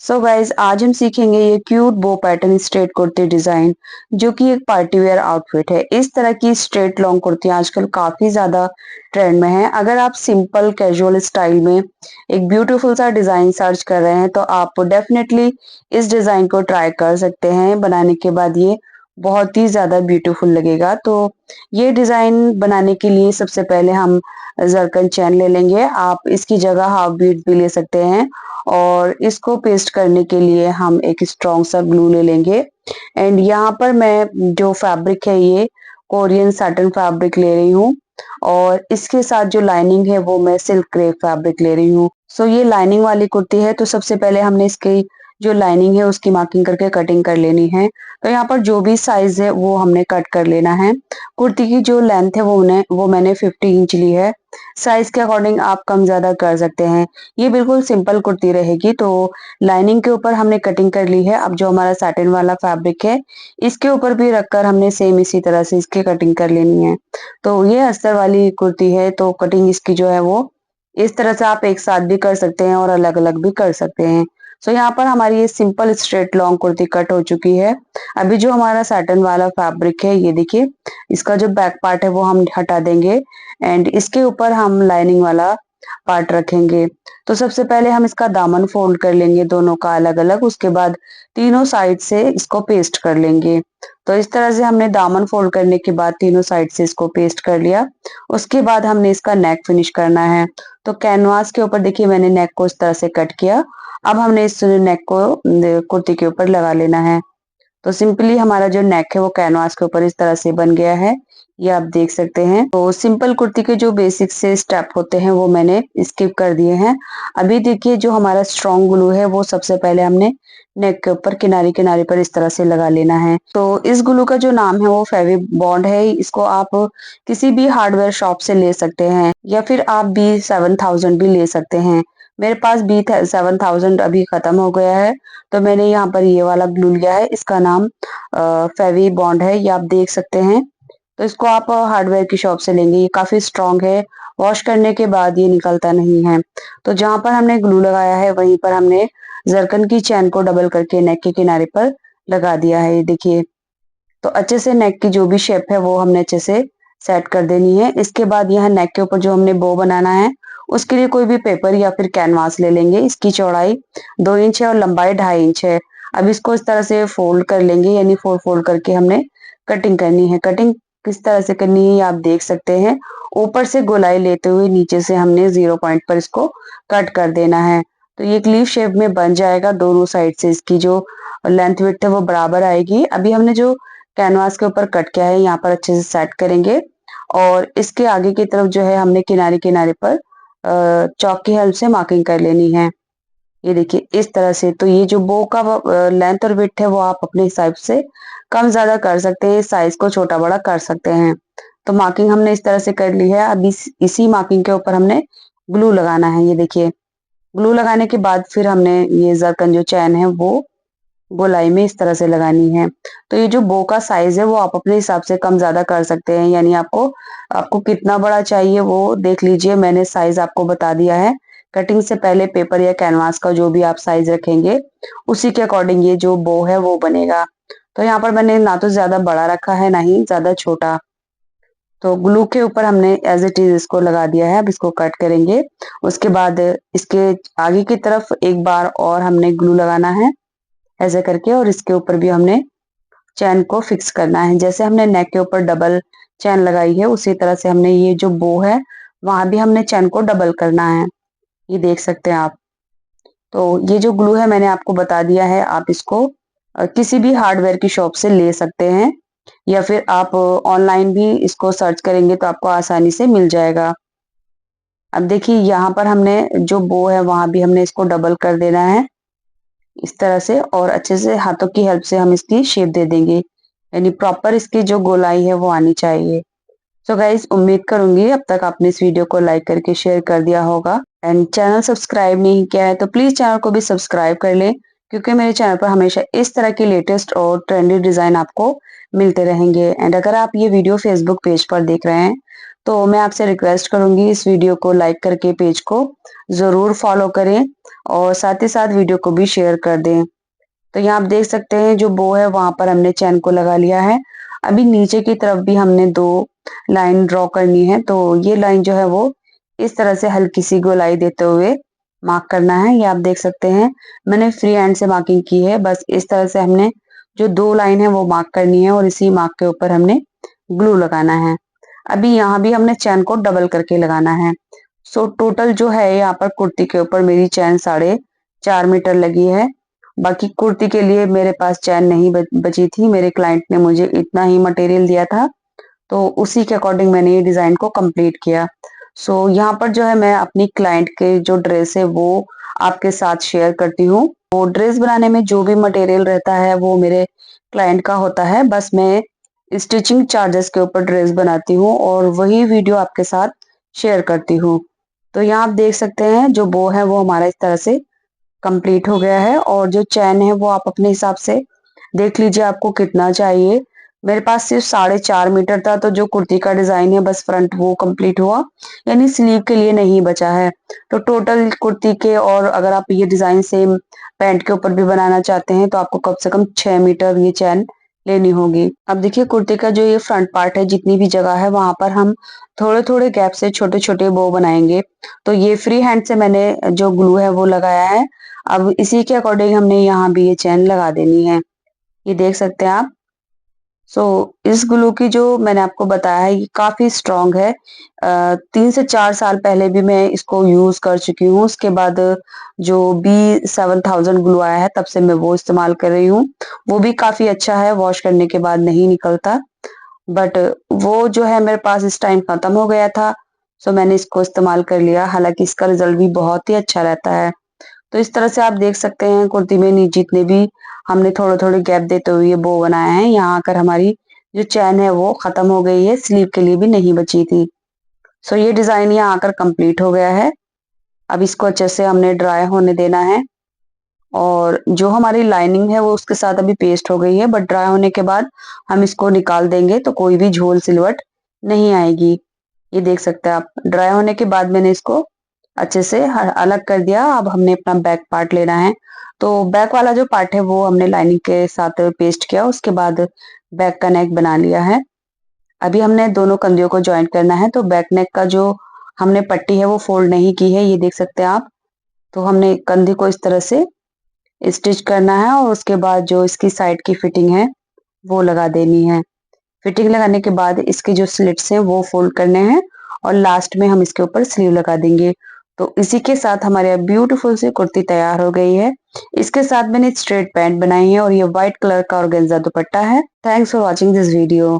So guys आज हम सीखेंगे ये क्यूट बो पैटर्न स्ट्रेट कुर्ती डिजाइन जो कि एक पार्टी वेयर आउटफिट है। इस तरह की स्ट्रेट लॉन्ग कुर्तियां आजकल काफी ज्यादा ट्रेंड में है। अगर आप सिंपल कैजुअल स्टाइल में एक ब्यूटीफुल सा डिजाइन सर्च कर रहे हैं तो आप डेफिनेटली इस डिजाइन को ट्राई कर सकते हैं। बनाने के बाद ये बहुत ही ज्यादा ब्यूटीफुल लगेगा। तो ये डिजाइन बनाने के लिए सबसे पहले हम जरकन चैन ले लेंगे। आप इसकी जगह हाफ बीट भी ले सकते हैं और इसको पेस्ट करने के लिए हम एक स्ट्रॉन्ग सा ग्लू ले लेंगे। एंड यहाँ पर मैं जो फैब्रिक है ये कोरियन साटन फैब्रिक ले रही हूँ और इसके साथ जो लाइनिंग है वो मैं सिल्क क्रेप फैब्रिक ले रही हूँ। सो ये लाइनिंग वाली कुर्ती है तो सबसे पहले हमने इसकी जो लाइनिंग है उसकी मार्किंग करके कटिंग कर लेनी है। तो यहाँ पर जो भी साइज है वो हमने कट कर लेना है। कुर्ती की जो लेंथ है वो मैंने 50 इंच ली है। साइज के अकॉर्डिंग आप कम ज्यादा कर सकते हैं। ये बिल्कुल सिंपल कुर्ती रहेगी। तो लाइनिंग के ऊपर हमने कटिंग कर ली है। अब जो हमारा सैटिन वाला फैब्रिक है इसके ऊपर भी रखकर हमने सेम इसी तरह से इसकी कटिंग कर लेनी है। तो ये अस्तर वाली कुर्ती है तो कटिंग इसकी जो है वो इस तरह से आप एक साथ भी कर सकते हैं और अलग अलग भी कर सकते हैं। सो यहाँ पर हमारी ये simple straight long kurti cut हो चुकी है। अभी जो हमारा सैटिन वाला फैब्रिक है ये देखिए, इसका जो बैक पार्ट है वो हम हटा देंगे एंड इसके ऊपर हम लाइनिंग वाला पार्ट रखेंगे। तो सबसे पहले हम इसका दामन फोल्ड कर लेंगे दोनों का अलग अलग, उसके बाद तीनों साइड से इसको पेस्ट कर लेंगे। तो इस तरह से हमने दामन फोल्ड करने के बाद तीनों साइड से इसको पेस्ट कर लिया। उसके बाद हमने इसका नेक फिनिश करना है। तो कैनवास के ऊपर देखिए मैंने नेक को इस तरह से कट किया। अब हमने इस नेक को कुर्ती के ऊपर लगा लेना है। तो सिंपली हमारा जो नेक है वो कैनवास के ऊपर इस तरह से बन गया है, ये आप देख सकते हैं। तो सिंपल कुर्ती के जो बेसिक से स्टेप होते हैं वो मैंने स्किप कर दिए हैं। अभी देखिए जो हमारा स्ट्रॉन्ग ग्लू है वो सबसे पहले हमने नेक के ऊपर किनारे किनारे पर इस तरह से लगा लेना है। तो इस ग्लू का जो नाम है वो फेवी बॉन्ड है। इसको आप किसी भी हार्डवेयर शॉप से ले सकते हैं या फिर आप B7000 भी ले सकते हैं। मेरे पास B7000 अभी खत्म हो गया है तो मैंने यहाँ पर ये वाला ग्लू लिया है। इसका नाम फेवी बॉन्ड है, ये आप देख सकते हैं। तो इसको आप हार्डवेयर की शॉप से लेंगे। ये काफी स्ट्रॉन्ग है, वॉश करने के बाद ये निकलता नहीं है। तो जहां पर हमने ग्लू लगाया है वहीं पर हमने जरकन की चैन को डबल करके नेक के किनारे पर लगा दिया है, ये देखिए। तो अच्छे से नेक की जो भी शेप है वो हमने अच्छे से सेट कर देनी है। इसके बाद यहाँ नेक के ऊपर जो हमने बो बनाना है उसके लिए कोई भी पेपर या फिर कैनवास ले लेंगे। इसकी चौड़ाई 2 इंच है और लंबाई 2.5 इंच है। अब इसको इस तरह से फोल्ड कर लेंगे, यानी फोल्ड फोल्ड करके हमने कटिंग करनी है। कटिंग किस तरह से करनी है ये आप देख सकते हैं। ऊपर से गोलाई लेते हुए नीचे से हमने 0 पॉइंट पर इसको कट कर देना है। तो ये लीफ शेप में बन जाएगा। दोनों साइड से इसकी जो लेंथ विड्थ है वो बराबर आएगी। अभी हमने जो कैनवास के ऊपर कट किया है यहाँ पर अच्छे से सेट करेंगे और इसके आगे की तरफ जो है हमने किनारे किनारे पर चौक की हेल्प से मार्किंग कर लेनी है, ये देखिए इस तरह से। तो ये जो बो का लेंथ और विड्थ है वो आप अपने हिसाब से कम ज्यादा कर सकते हैं, साइज को छोटा बड़ा कर सकते हैं। तो मार्किंग हमने इस तरह से कर ली है। अब इसी मार्किंग के ऊपर हमने ग्लू लगाना है, ये देखिए। ग्लू लगाने के बाद फिर हमने ये जरकन जो चैन है वो गोलाई में इस तरह से लगानी है। तो ये जो बो का साइज है वो आप अपने हिसाब से कम ज्यादा कर सकते हैं, यानी आपको आपको कितना बड़ा चाहिए वो देख लीजिए। मैंने साइज आपको बता दिया है। कटिंग से पहले पेपर या कैनवास का जो भी आप साइज रखेंगे उसी के अकॉर्डिंग ये जो बो है वो बनेगा। तो यहाँ पर मैंने ना तो ज्यादा बड़ा रखा है ना ही ज्यादा छोटा। तो ग्लू के ऊपर हमने एज इट इज इसको लगा दिया है। अब इसको कट करेंगे। उसके बाद इसके आगे की तरफ एक बार और हमने ग्लू लगाना है ऐसे करके, और इसके ऊपर भी हमने चैन को फिक्स करना है। जैसे हमने नेक के ऊपर डबल चैन लगाई है उसी तरह से हमने ये जो बो है वहां भी हमने चैन को डबल करना है, ये देख सकते हैं आप। तो ये जो ग्लू है मैंने आपको बता दिया है। आप इसको किसी भी हार्डवेयर की शॉप से ले सकते हैं या फिर आप ऑनलाइन भी इसको सर्च करेंगे तो आपको आसानी से मिल जाएगा। अब देखिए यहाँ पर हमने जो बो है वहां भी हमने इसको डबल कर देना है इस तरह से, और अच्छे से हाथों की हेल्प से हम इसकी शेप दे देंगे, यानी प्रॉपर इसकी जो गोलाई है वो आनी चाहिए। सो गाइज उम्मीद करूंगी अब तक आपने इस वीडियो को लाइक करके शेयर कर दिया होगा। एंड चैनल सब्सक्राइब नहीं किया है तो प्लीज चैनल को भी सब्सक्राइब कर लें, क्योंकि मेरे चैनल पर हमेशा इस तरह की लेटेस्ट और ट्रेंडी डिजाइन आपको मिलते रहेंगे। एंड अगर आप ये वीडियो फेसबुक पेज पर देख रहे हैं तो मैं आपसे रिक्वेस्ट करूंगी इस वीडियो को लाइक करके पेज को ज़रूर फॉलो करें और साथ ही साथ वीडियो को भी शेयर कर दें। तो यहाँ आप देख सकते हैं जो बो है वहां पर हमने चैन को लगा लिया है। अभी नीचे की तरफ भी हमने 2 लाइन ड्रॉ करनी है, तो ये लाइन जो है वो इस तरह से हल्की सी गोलाई देते हुए मार्क करना है। ये आप देख सकते हैं मैंने फ्री हैंड से मार्किंग की है। बस इस तरह से हमने जो 2 लाइन है वो मार्क करनी है और इसी मार्क के ऊपर हमने ग्लू लगाना है। अभी यहाँ भी हमने चैन को डबल करके लगाना है। सो टोटल जो है यहाँ पर कुर्ती के ऊपर मेरी चैन 4.5 मीटर लगी है। बाकी कुर्ती के लिए मेरे पास चैन नहीं बची थी, मेरे क्लाइंट ने मुझे इतना ही मटेरियल दिया था, तो उसी के अकॉर्डिंग मैंने ये डिजाइन को कंप्लीट किया। सो यहाँ पर जो है मैं अपनी क्लाइंट के जो ड्रेस है वो आपके साथ शेयर करती हूँ। वो ड्रेस बनाने में जो भी मटेरियल रहता है वो मेरे क्लाइंट का होता है, बस मैं स्टिचिंग चार्जेस के ऊपर ड्रेस बनाती हूँ और वही वीडियो आपके साथ शेयर करती हूँ। तो यहाँ आप देख सकते हैं जो बो है वो हमारा इस तरह से कंप्लीट हो गया है और जो चैन है वो आप अपने हिसाब से देख लीजिए आपको कितना चाहिए। मेरे पास सिर्फ 4.5 मीटर था, तो जो कुर्ती का डिजाइन है बस फ्रंट वो कंप्लीट हुआ, यानी स्लीव के लिए नहीं बचा है। तो टोटल कुर्ती के, और अगर आप ये डिजाइन सेम पैंट के ऊपर भी बनाना चाहते हैं तो आपको कम से कम 6 मीटर ये चैन लेनी होगी। अब देखिए कुर्ती का जो ये फ्रंट पार्ट है, जितनी भी जगह है वहां पर हम थोड़े थोड़े गैप से छोटे छोटे बो बनाएंगे। तो ये फ्री हैंड से मैंने जो ग्लू है वो लगाया है। अब इसी के अकॉर्डिंग हमने यहाँ भी ये चैन लगा देनी है। ये देख सकते हैं आप। सो इस ग्लू की जो मैंने आपको बताया है ये काफी स्ट्रांग है। 3 से 4 साल पहले भी मैं इसको यूज कर चुकी हूँ। उसके बाद जो B7000 ग्लू आया है तब से मैं वो इस्तेमाल कर रही हूँ। वो भी काफी अच्छा है, वॉश करने के बाद नहीं निकलता। बट वो जो है मेरे पास इस टाइम खत्म हो गया था, सो मैंने इसको इस्तेमाल कर लिया। हालांकि इसका रिजल्ट भी बहुत ही अच्छा रहता है। तो इस तरह से आप देख सकते हैं कुर्ती में जितने भी हमने थोड़े थोड़े गैप देते हुए ये बो बनाया है। यहाँ आकर हमारी जो चैन है वो खत्म हो गई है, स्लीव के लिए भी नहीं बची थी। सो ये डिजाइन यहाँ आकर कंप्लीट हो गया है। अब इसको अच्छे से हमने ड्राई होने देना है और जो हमारी लाइनिंग है वो उसके साथ अभी पेस्ट हो गई है, बट ड्राई होने के बाद हम इसको निकाल देंगे तो कोई भी झोल सिलवट नहीं आएगी। ये देख सकते हैं आप। ड्राई होने के बाद मैंने इसको अच्छे से अलग कर दिया। अब हमने अपना बैक पार्ट लेना है। तो बैक वाला जो पार्ट है वो हमने लाइनिंग के साथ पेस्ट किया, उसके बाद बैक का नेक बना लिया है। अभी हमने दोनों कंधियों को ज्वाइंट करना है। तो बैक नेक का जो हमने पट्टी है वो फोल्ड नहीं की है, ये देख सकते हैं आप। तो हमने कंधी को इस तरह से स्टिच करना है और उसके बाद जो इसकी साइड की फिटिंग है वो लगा देनी है। फिटिंग लगाने के बाद इसके जो स्लिट्स हैं वो फोल्ड करने हैं और लास्ट में हम इसके ऊपर स्लीव लगा देंगे। तो इसी के साथ हमारे ब्यूटीफुल सी कुर्ती तैयार हो गई है। इसके साथ मैंने स्ट्रेट पैंट बनाई है और ये व्हाइट कलर का ऑर्गेन्जा दुपट्टा है। Thanks for watching this video.